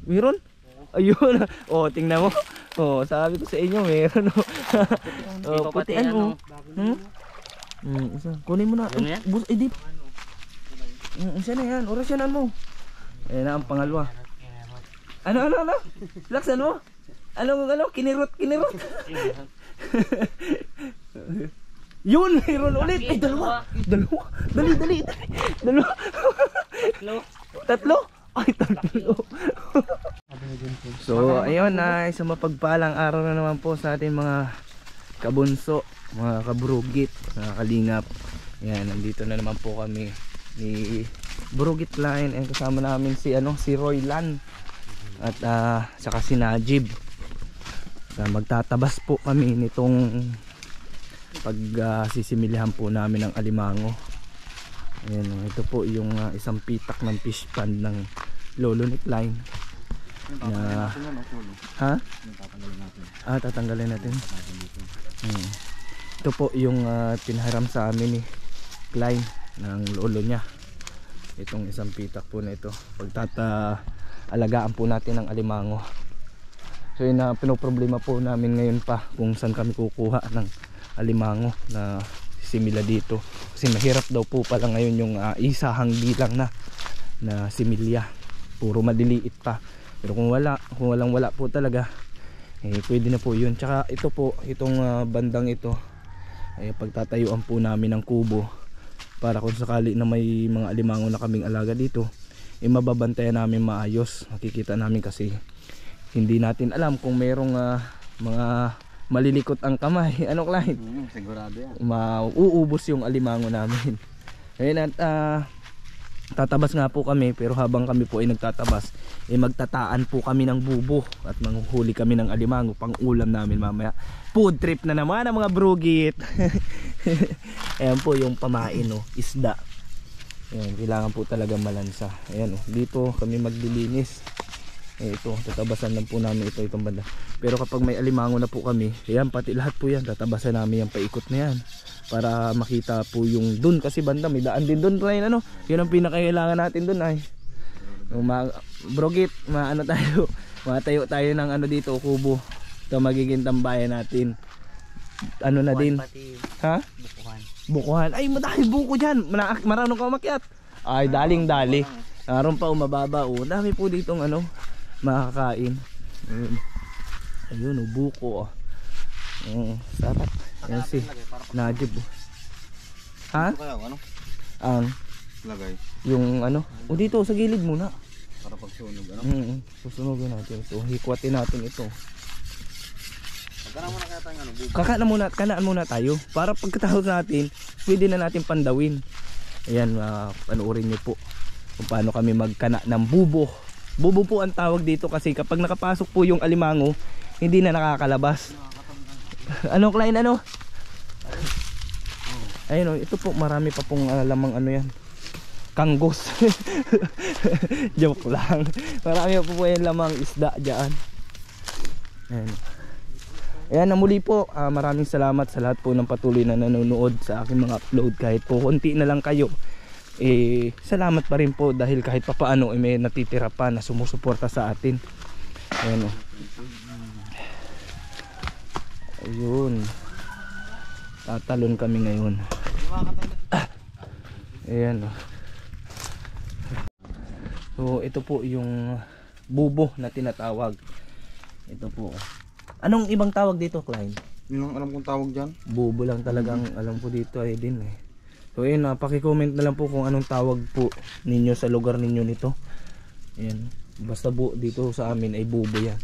Meron? Ayun. Oh, tingnan mo. Oh, sabi ko sa inyo, meron. Oh, putian mo. Isa. Kunin mo na. Bus, di. Isa na yan. Orasyanan mo. Ayan na ang pangalawa. Ano? Laksan mo? Ano? Kinirot. Yun, meron ulit. Ay, dalawa. Dali. Dalawa. Tatlo? Ay, tatlo. So, ayun na, isang mapagpalang araw na naman po sa ating mga kabunso, mga kaburugit, mga kalingap. Ayan, nandito na naman po kami ni Burugit Line, and kasama namin si Roylan at saka si Najib. Magtatabas po kami nitong sisimilihan po namin ng alimango. Ayan, ito po yung isang pitak ng fish pond ng Lolo Nick Line na tatanggalin natin. Ito po yung pinaharam sa amin ni Klein ng lolo niya, itong isang pitak po na ito. Alagaan po natin ng alimango. So yun na pinoproblema po namin ngayon pa kung saan kami kukuha ng alimango na simila dito, kasi mahirap daw po pala ngayon yung isahang bilang na similya, puro maliliit pa. Pero kung wala po talaga, pwede na po yun. Tsaka ito po, itong bandang ito, pagtatayuan po namin ng kubo para kung sakali na may mga alimango na kaming alaga dito, mababantayan namin maayos. Makikita namin kasi hindi natin alam kung merong mga malilikot ang kamay. Ano, Clyde? Sigurado yan. Mauubos yung alimango namin. Ayun, at tatabas nga po kami, pero habang kami po ay nagtatabas, magtataan po kami ng bubo at manghuhuli kami ng alimango pang ulam namin mamaya. Food trip na naman ang mga brugit. Ayan po yung pamain, isda. Ayan, kailangan po talaga malansa. Ayan, dito kami maglilinis. Ito, tatabasan lang po namin itong banda. Pero kapag may alimango na po kami, ayan, pati lahat po yan, tatabasan namin yung paikot na yan para makita po yung dun, kasi banda may daan din dun. Yun ang pinakailangan natin dun ay brogit, matayo tayo ng dito, kubo. Ito magiging tambayan natin. Na din ha? Bukuhan. Ay, madami buko dyan. Marunong ka umakyat. Ay, daling-dali. Naroon pa umababa. Dami po ditong makakain. Ayun, buko. Sarap. Ayan si Najib. Ha? Ang lagay. Yung dito sa gilid muna. Para pagsunog, susunogin natin. So, hikwatin natin ito. Kanaan muna tayo. Para pagkatapos natin, pwede na natin pandawin. Ayan, panoorin nyo po kung paano kami magkana ng bubo. Bubo po ang tawag dito kasi kapag nakapasok po yung alimango, hindi na nakakalabas. Ano, Klein, Ayun, ito po, marami pa pong lamang yan. Kanggos. Joke lang. Marami pa po yung lamang isda dyan. Ayan, muli po, maraming salamat sa lahat po ng patuloy na nanonood sa aking mga upload. Kahit po konti na lang kayo, salamat pa rin po dahil kahit papaano may natitira pa na sumusuporta sa atin. Ayun, tatalon kami ngayon. Ayan. So ito po yung bubo na tinatawag. Ito po. Anong ibang tawag dito, Klein? Yun ang alam kong tawag dyan. Bubo lang talagang alam ko dito ay din So ayun, paki-comment na lang po kung anong tawag po ninyo sa lugar ninyo nito. Ayan, basta dito sa amin ay bubo yan.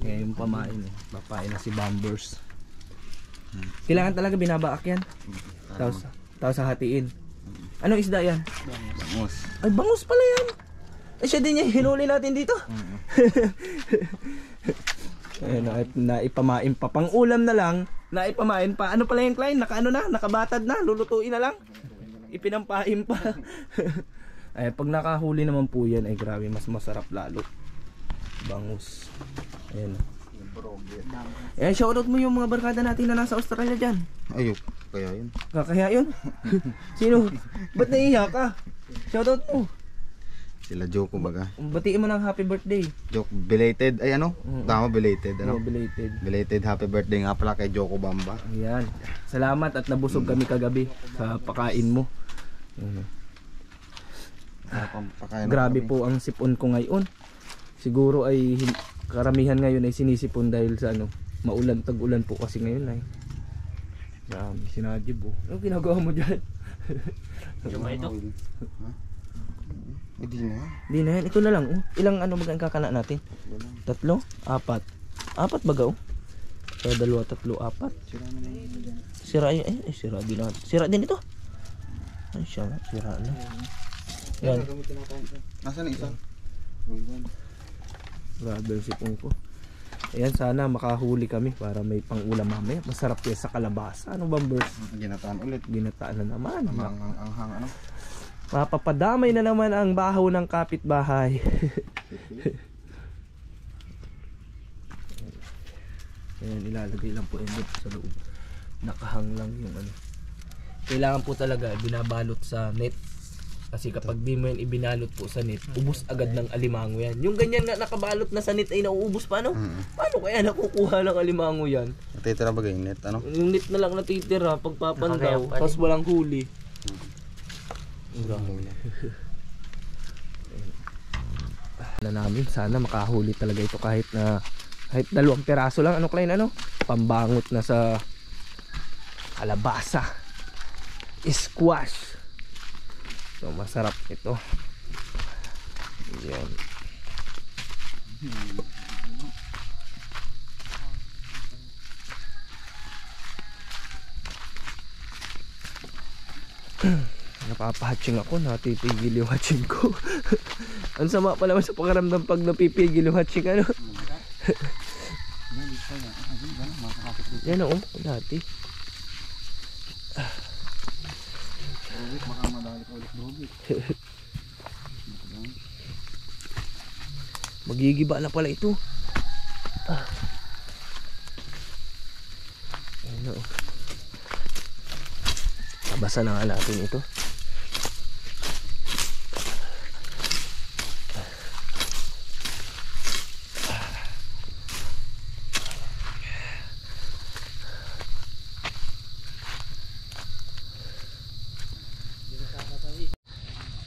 Ayan yung pamain, papain na si Bambers. Kailangan talaga binabaak yan. Tapos hatiin. Anong isda yan? Bangus. Ay, bangus pala yan. Siya din yung hinuli natin dito. Ayan, at naipamain pa. Pang ulam na lang, naipamain pa. Ano pala yung Klein? Nakabatad na, lulutuin na lang. Ipinampain pa. Ay, pag nakahuli naman po yan, ay grabe, mas masarap lalo. Bangus. Ayan. Ayan, shoutout mo yung mga barkada natin na nasa Australia dyan. Ayok, kaya yun. Kaya yun? Sino? Ba't naiiyak ka? Shoutout mo. Si Sila Joko baga. Batiin mo ng happy birthday. Joke belated. Ay ano? Tama belated. Ano, Ano? belated. Belated happy birthday nga pala kay Joko Bamba. Ayan. Salamat at nabusog kami kagabi sa pakain mo. Ayan. Grabe po ang sipon ko ngayon. Siguro ay karamihan ngayon ay sinisipon dahil sa ano, maulan, tag-ulan po kasi ngayon ay. Grabe, sinadib po. Ano ginagawa mo dyan? Yung ito? Hindi na. Hindi na yan, ito na lang. Oh. Ilang ano baga ang kakana natin? 3? 4? 4 baga oh? So 2, 3, 4. Sira yun. Sira din natin. Sira din ito. Ay siya nga, sira na. Yan. Nasaan ang isa? Grabe ang sipon ko. Ayan, sana makahuli kami para may pang-ulam mamaya. Masarap yan sa kalabasa. Ano bang birds? Ginataan ulit. Ginataan na naman. Ang ano? Mapapadamay na naman ang bahaw ng kapitbahay. Ayan, ilalagay lang po yan dito sa loob. Nakahang lang yung ano. Kailangan po talaga binabalot sa net. Kasi kapag di mo yan ibinalot po sa net, ubos agad ng alimango yan. Yung ganyan nga nakabalot na sa net ay nauubos pa, no? Paano kaya nakukuha ng alimango yan? Natitira ba yung net? Ano? Yung net na lang natitira pagpapandaw, tapos walang huli. Na namin, sana makahuli talaga ito kahit 2 piraso lang. Ano Klein, ano? Pambangot na sa kalabasa. Squash. So masarap ito. Yan. Napapahatching ako, natipigil yung hatching ko. Ang sama pa naman sa pakiramdam pag napipigil yung hatching, ano? Yan o, dati. Magigiba na pala ito. Ano? Basa na nga natin ito.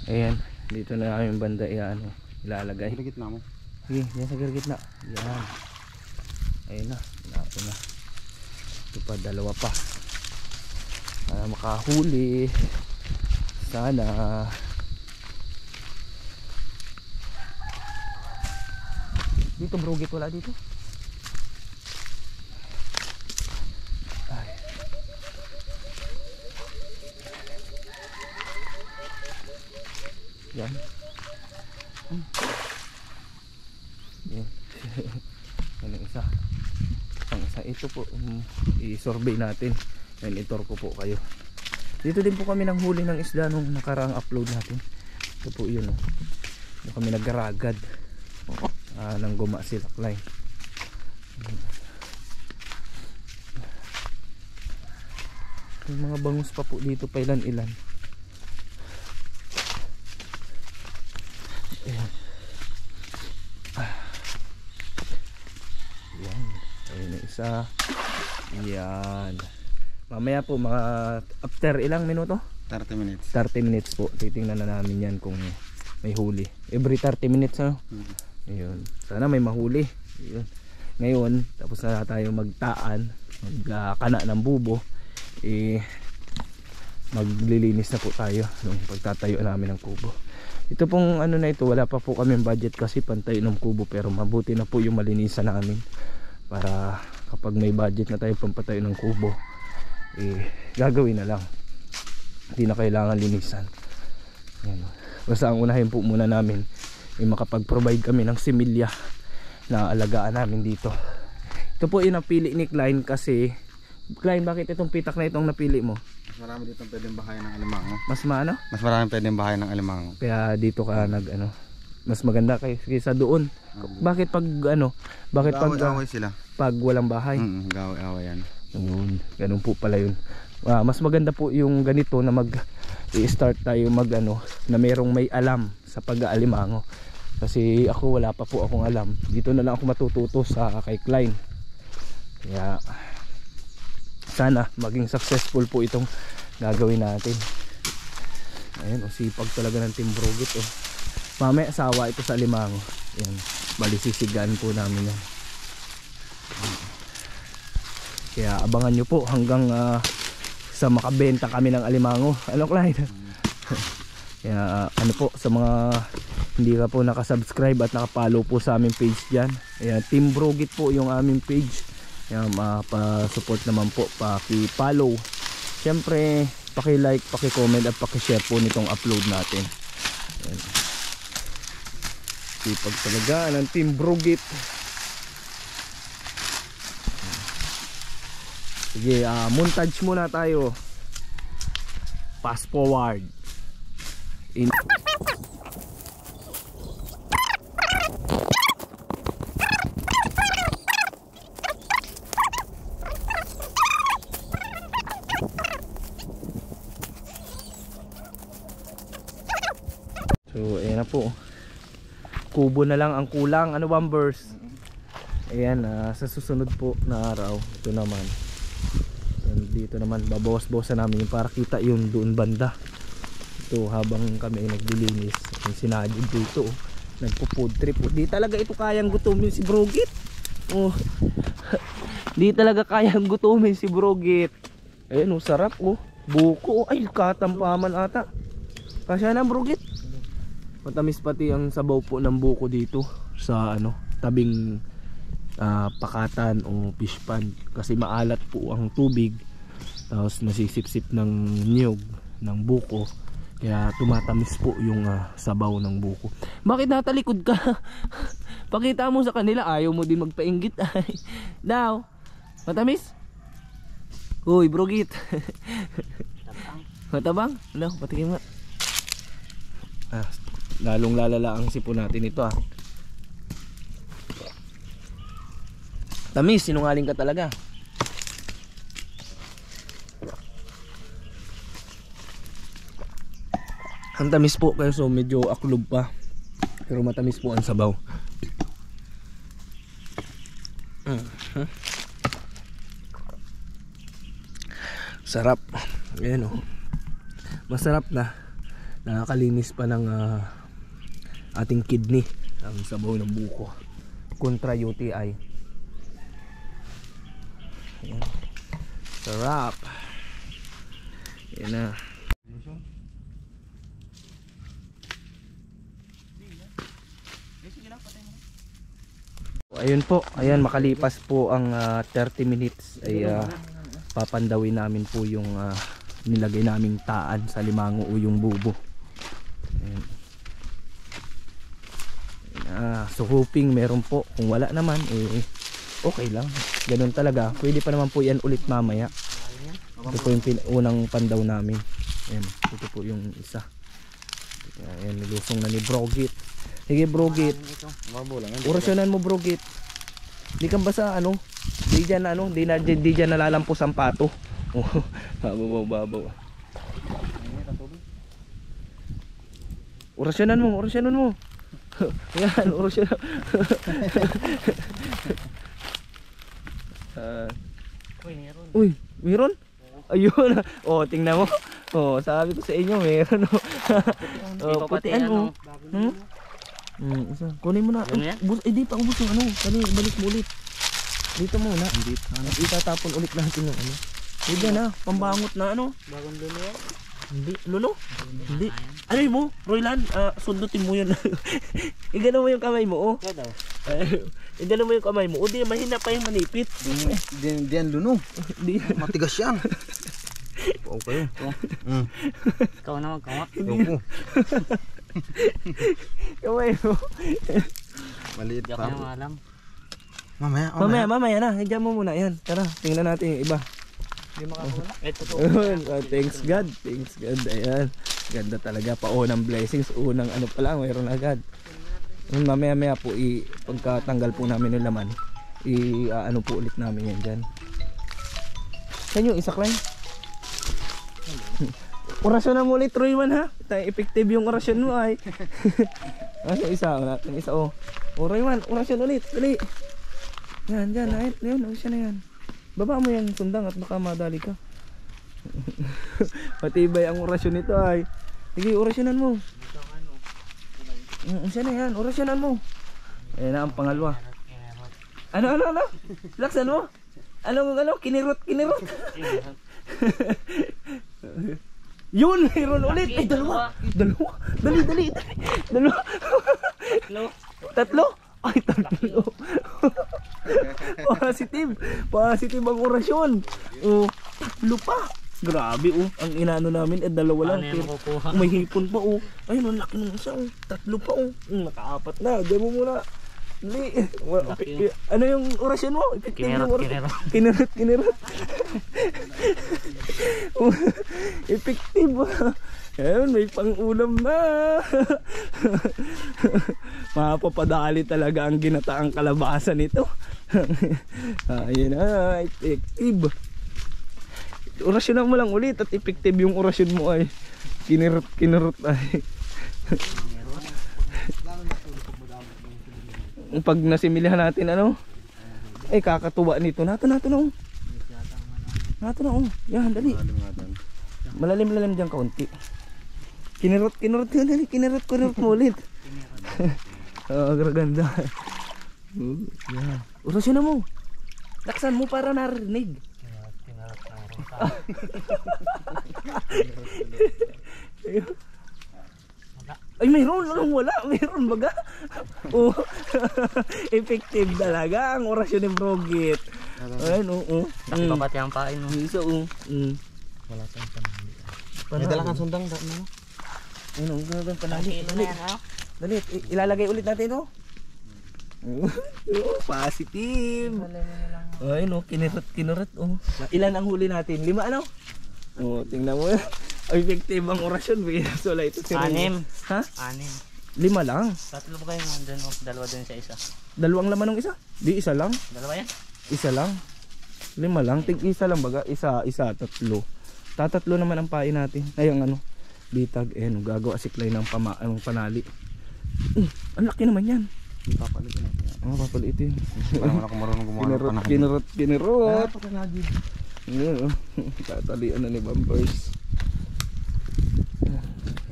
Ayan, dito na namin banda ilalagay. Sa gitna mo. Sige, yan sa gitna. Yan. Ayun na, natin na. Ito pa, 2 pa. Sana makahuli. Sana. Dito brugit, wala dito. Yan. Yan. Yan ang isa. Ang isa ito po, i-survey natin. Yan, itor ko po kayo. Dito din po kami nang huli ng isda nung nakaraang upload natin. Ito po yun. Ito kami naggaragad ng guma silakline. Yung mga bangus pa po dito pa ilan-ilan. Ayan. Yan. Ayun na isa. Yan. Mamaya po mga after ilang minuto? 30 minutes. 30 minutes po. Titingnan na namin yan kung may huli. Every 30 minutes ano? Ayun. Sana may mahuli. Ayun. Ngayon, tapos na tayo magtaan, magkana ng bubo. Maglilinis na po tayo nung pagtatayo namin ng kubo. Ito pong ano na ito, wala pa po kami budget kasi pantay ng kubo, pero mabuti na po yung malinisan namin para kapag may budget na tayo pampatayo ng kubo, gagawin na lang, hindi na kailangan linisan. Yan. Basta ang unahin po muna namin ay makapag-provide kami ng similya na alagaan namin dito. Ito po yung napili ni Klein kasi Klein, bakit itong pitak na itong napili mo? Mas marami dito pwedeng bahayan ng alimango. Mas maano? Mas marami pwedeng bahayan ng alimango. Kaya dito ka mas maganda kaysa doon. Bakit pag bakit pag Gaway sila. Pag walang bahay? Gaway yan. Yun, ganun po pala yun. Mas maganda po yung ganito na i-start tayo na merong may alam sa pag-aalimango. Kasi ako wala pa po akong alam. Dito na lang ako matututo sa kay Klein. Kaya sana maging successful po itong gagawin natin. Ayun, sipag talaga ng Team Brugit. Mamaya sawa ito sa alimango. Ayan, bali sisigaan po namin yan. Kaya abangan nyo po hanggang sa makabenta kami ng alimango. Ano, Clyde? Kaya ano po, sa mga hindi ka po nakasubscribe at nakapollow po sa aming page dyan. Ayan, Team Brugit po yung aming page. Ayan, pa-support naman po, paki-follow. Siyempre, paki-like, paki-comment at paki-share po nitong upload natin. Ayan. Sipag talaga ng Team Brugit. Sige, montage muna tayo. Fast forward. So, ayan na po. Kubo na lang ang kulang. Ano, Bombers? Ayan, sa susunod po na araw, ito naman. Dito naman babawas-bawasan namin yung para kita yung doon banda. Ito habang kami ay naglilinis. Yung sinadid dito, nagpo-food trip. Di talaga ito kayang gutumin si Brugit. Di talaga kayang gutumin si Brugit. Ayun, sarap buko. Ay, katampaman ata. Kasya na, Brugit. Matamis pati ang sabaw po ng buko dito sa tabing pakatan o fish pond. Kasi maalat po ang tubig. Tapos nasisip-sip ng niyog ng buko. Kaya tumatamis po yung sabaw ng buko. Bakit natalikod ka? Pakita mo sa kanila, ayaw mo din magpainggit. Daw, matamis? Uy, Brugit. Matabang? Ano, patikin mo. Lalong lalala ang sipon natin ito. Tamis, sinungaling ka talaga. Ang tamis po kasi medyo aklob pa. Pero matamis po ang sabaw. Sarap. Ayan masarap na. Nakakalinis pa ng ating kidney ang sabaw ng buko. Kontra UTI. Ayan. Sarap. Ayan na. Ayun po, ayan, makalipas po ang 30 minutes ay papandawin namin po yung nilagay naming taan sa limango o yung bubo. Ayan. So hoping meron po. Kung wala naman okay lang, ganun talaga. Pwede pa naman po yan ulit mamaya. Ito po yung unang pandaw namin. Ayan, ito po yung isa. Ayan, nilusong na ni Brugit. Sige, Brugit, orasyonan mo, Brugit. Di kang basa di dyan di dyan nalalampos ang pato. Babaw. Orasyonan mo. Ayan, orasyonan. Uy, meron? Ayun. Tingnan mo. Sabi ko sa inyo, meron. Putian mo. Isa. Kunin mo na. Di pa ubos yung balik mo ulit. Dito muna. Itatapon ulit natin yung Hindi na, pambangot na Bagong lulo yan? Hindi, lulo? Hindi. Ano mo, Roylan? Sundutin mo yun. Igano mo yung kamay mo, Ikaw daw? Igano mo yung kamay mo. Di, mahina pa yung manipit. Diyan luno. Matigas yan. Okay. Ikaw na magkawa. Kamay mo. Maliit Hindi pa. ako na alam. Mamaya. Mamaya na. Hidyan mo muna yan. Tara, tingnan natin yung iba. Hindi makakuna. Ito to. Thanks God. Ayan. Ganda talaga. Paunang blessings. Unang pa lang. Mayroon agad. Mamaya po pagkatanggal po namin ng laman, po ulit namin yan dyan. Saan yung isa, Klein? Orasyon na mo ulit, Royman, ha? Effective yung orasyon mo ay. Ano isa? Natin isa, oh. O, Royman, orasyon ulit. Dali. Yan, ayun. Yan, orasyon na yan. Baba mo yung sundang at baka madali ka. Matibay ang orasyon nito ay. Sige, orasyonan mo. Orasyon na yan, orasyonan mo. Ayan na ang pangalawa. Ano? Laksan mo? Ano? Kinirot. Yun, mayroon ulit. Ay, dalawa. Dali. Dalawa. Tatlo? Ay, tatlo. Positive ang orasyon. Oh, tatlo pa. Grabe, oh. Ang inano namin dalawa lang. Pero may hipon pa, oh. Ayun, ang laki ng isa, oh. Tatlo pa, oh. Nakaapat na. Diyan mo muna. Dali. Ano yung orasyon mo? Kinirot. Effective. Ayun, may pang-ulam na. Mapapadali talaga ang ginataang kalabasan nito. Ayun na, effective. Orasyonan mo lang ulit at effective yung orasyon mo ay. Kinirot ay. Pag nasimilihan natin ano, ay kakatuwa nito. Nato na, oh. Yan, dali. Malalim diyan kaunti. Kinirot mo ulit. Ganda. Yan. Orasyon na mo. Laksan mo para narinig. Ay, mayroon baga. Oh. Effective talaga ang orasyon ni Brogit. Ayun, oo. Nakipapati ang pain, no? Isa, oo. Wala tayong panali. May dala kang sundang. Ayun, ang panali. Dali, ilalagay ulit natin ito. Positive. Ayun, kinurot. Oh. Ilan ang huli natin? 5, ano? Oh, tingnan mo. Effective ang orasyon. Wala ito si Anim. Ha? 6. 5 lang. Tatlo ba kayo nandun, oh? Dalawa dun sa isa. Dalawang laman ng isa? Di, isa lang. Dalawa yan? Isa lang. 5 lang. Isa lang baga. Isa, tatlo. Tatatlo naman ang pain natin. Ay, ang ano. Bitag. Gagawa siklay ng panali. Ang laki naman yan. Papalitin natin. Papalitin. Parang ako marunong gumawa ng panahin. Kinirot. Tatalian na ni Bumpers.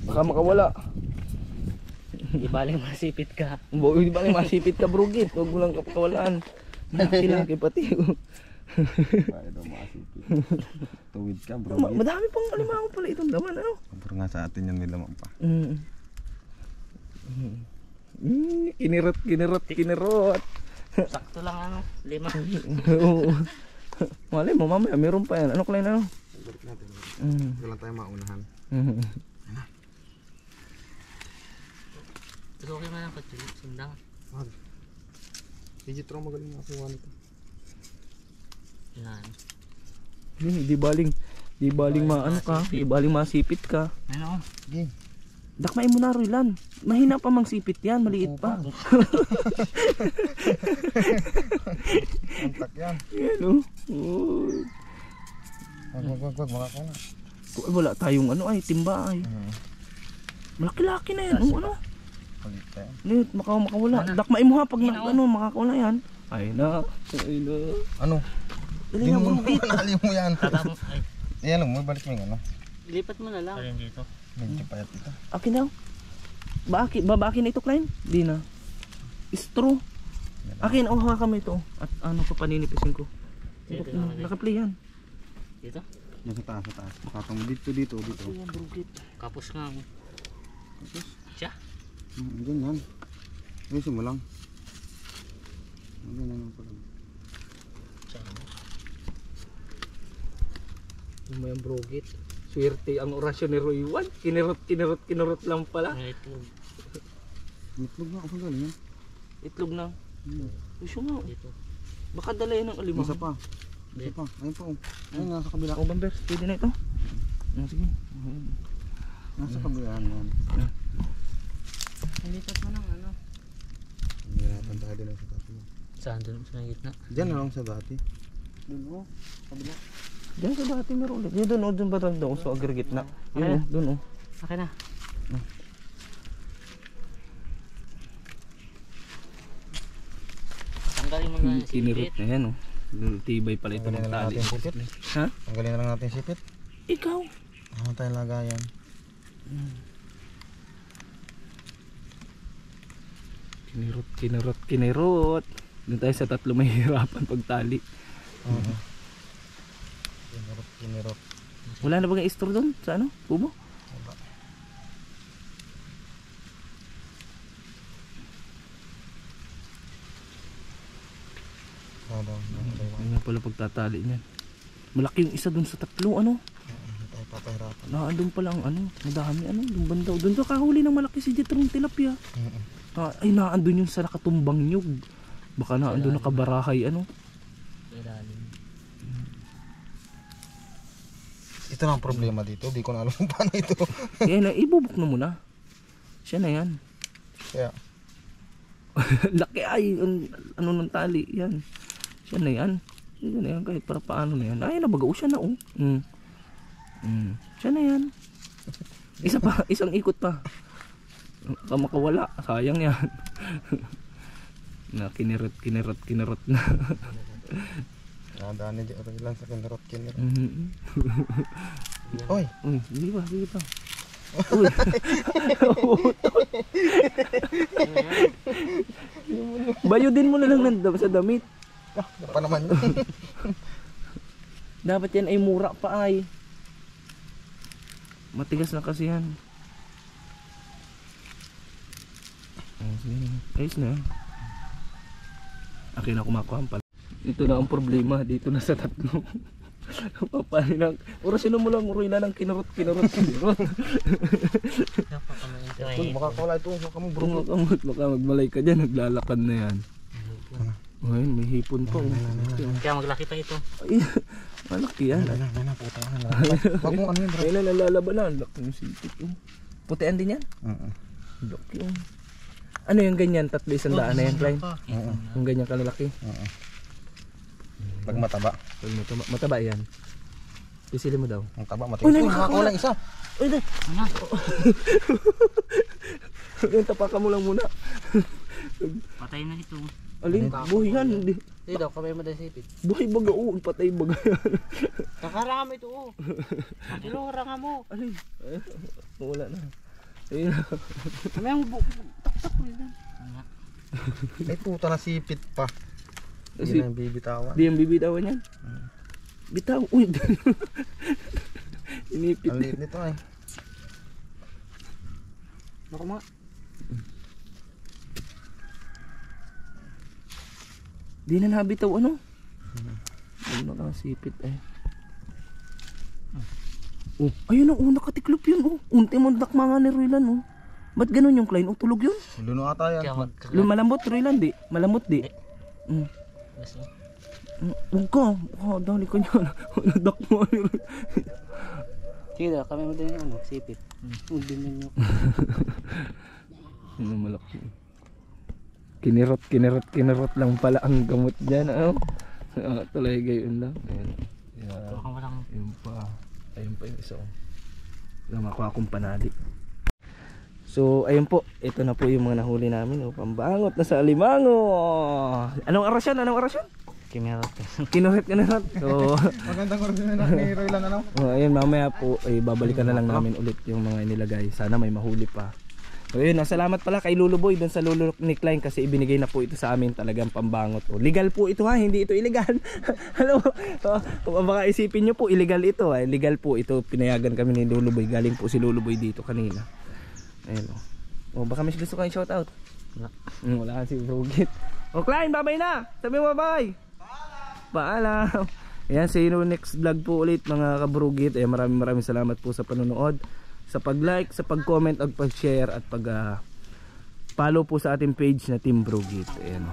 Baka makawala. Di baling masipit ka. Di baling masipit ka, Brugit. Huwag mo lang kapawalaan. Laki pati. Bakit daw makasipit? Tuwid ka, bro. Madami pang alimango pala itong laman, ano? Pero nga sa atin yan may laman pa. Kinirot. Sakto lang, ano? 5. Oo. Malay mo, mamaya meron pa yan. Ano kulay na, ano? Balik natin. Wala tayong maunahan. Tulokin mo lang katulit, sundang. Digitro magaling na kuha nito. Yan. Di baling maano ka. Di baling masipit ka. Ano? Game. Dakmain mo na, Roylan. Mahina pa mang sipit yan. Maliit pa. Antak yan. Yan, oh. Wag, makakaw na. Wala tayong ano ay, timba ay. Malaki-laki na yan. Ano? Palit tayo. Lit, makawala. Dakmain mo ha pag makakawala yan. Ay na. Ano? Dali nga, Brugit. Panali mo yan. Tatapos, ay. Ayan mo, balik mo yung ano. Lipat mo na lang. Ayun dito. Medyo payat ito. Akin daw. Babakin ito, Klein? Di na. Straw. Akin, hawakan mo ito. At ano ko paninipisin ko. Nakaplay yan. Dito? Yan sa taas. Patong mo dito. Ayan, Brugit. Kapos nga mo. Tapos? Siya? Ganyan. Ayusin mo lang. Ganyan lang pala. Ano mo yung Brugit? Swerte ang orasyon ni Roywan. Kinirot lang pala. Itlog. Itlog na ako galing yan. Itlog na. Puso nga. Dito. Baka dala yan ng alimango. Isa pa. Ayun pa. Ayun, nasa kabila. O, Bumpers, pwede na ito. Sige. Nasa kabila yan. Lipat mo ng ano? Hirapan tayo din sa dati. Saan dun sa gitna? Diyan na lang sa dati. Doon mo. Kabila. Diyan sa dati meron ulit. Yun doon, doon ba doon sa aggregate na? Yun doon Okay na. Tanggalin mo na yung Kinirot sipit. na yan Tibay pala ito ng tali. Ha? Tanggalin na lang natin yung sipit. Ikaw? Ano tayo lagayan? Kinirot. Doon tayo sa tatlo mahihirapan pagtali. Kinirot. Wala na bang store doon? Sa ano? Kubo? Wala. Ano nga pala pagtatali niyan. Malaki yung isa doon sa tatlo Hindi tayo papahirapan. Doon pala ang madami doon banda. Doon ka kahuli ng malaki si Jetrong tilapia. Ay naandun yung sa nakatumbang nyug. Baka naandun nakabarahay Ilalim. Ito na ang problema dito. Di ko na alam kung paano ito. Yan ibubuk na muna. Siya na yan. Kaya. Laki ay ano ng tali yan. Siya na yan. Siya na yan kahit para paano na yan. Ay nabagao siya na Siya na yan. Isa pa, isang ikot pa. Makawala, sayang yan. Na kinirot na. Nadaan niya lang sa kinirot. Oy. Sige pa. Uy. Bayudin mo na lang sa damit. Pa naman yun. Dapat yan ay mura pa ay. Matigas na kasi yan. Ayos na. Akin na kumakuha pala. Ito na ang problema dito na sa tatlo. Papanin lang. Orasin mo lang uroy na ng kinurot. Makakawala ito. Baka magmalay ka dyan. Naglalakad na yan. Ayun, may hipon pa. Kaya maglaki pa ito. Ay, malaki yan. Puta. Wag mo ano yun bro. Ayun na nalalaban na. Laki yung sipit. Putian din yan? Laki yung. Ano yung ganyan? 300 na yan, Klein? Yung ganyan kalalaki? Pag mataba. Mataba yan. Pisili mo daw. Ang taba mataba. Uy, nakakawala isa. Uy, yung tapakan mo lang muna. Patay na ito. Alin? Buhay yan. Hindi daw, kamay mo dahil sipit. buhay baga. Patay baga yan. Nakarama ito Ilurang mo. Alin? Wala na. Ayun na. Kamay ang taktak mo yun. Ay puta na sipit pa. Hindi na yung bibitawan. Di yung bibitawan yan. Bitaw. Uy. Inipit. Ang liit nito ay. Naku mga. Di na nabitaw ano? Ano nakasipit ay. Ayun nakatiklop yun Unti mo dakma nga ni Roylan Ba't ganun yung Klein? Tulog yun? Luno ata yan. Malambot Roylan di? Malambot di? Huwag ka. Dali ka niya. Nadakma ni Roylan. Sige daw, kamay mo din yung sipit. Huwag din ninyo. Ano malaki. Kinirot lang pala ang gamot dyan. Tuloy gayon lang. Ayun pa. Ayun pa yung isa makuha akong panali. So ayun po, ito na po yung mga nahuli namin pambangot na sa alimango. Anong arasyon? Kinurot. So Magandang oras na ni Roylan ayun, mamaya po babalikan na lang namin ulit yung mga inilagay. Sana may mahuli pa. So yun, salamat pala kay Luluboy dun sa lulo ni Klein kasi ibinigay na po ito sa amin, talagang pambangot. Legal po ito hindi ito illegal. Hello. Baka isipin nyo po illegal ito legal po ito, pinayagan kami ni Luluboy. Galing po si Luluboy dito kanina. Ayun baka may gusto kayong shoutout. Wala si Brugit. Klein, babay na. Sabi mo bye. Paalam. Ayan, see you next vlog po ulit mga kabrugit. Maraming salamat po sa panonood, sa pag-like, sa pag-comment at pag-share at pag-follow po sa ating page na Team Brugit. Ayan.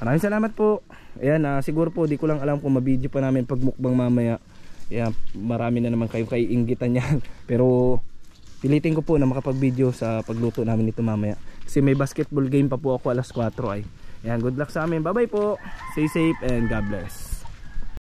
Maraming salamat po. Ayan, siguro po di ko lang alam kung mabidyo pa namin pagmukbang mamaya. Ayan, marami na naman kayo kaiinggitan yan. Pero pilitin ko po na makapag-video sa pagluto namin ito mamaya. Kasi may basketball game pa po ako alas 4 ay. Ayan, good luck sa amin. Bye bye po. Stay safe and God bless.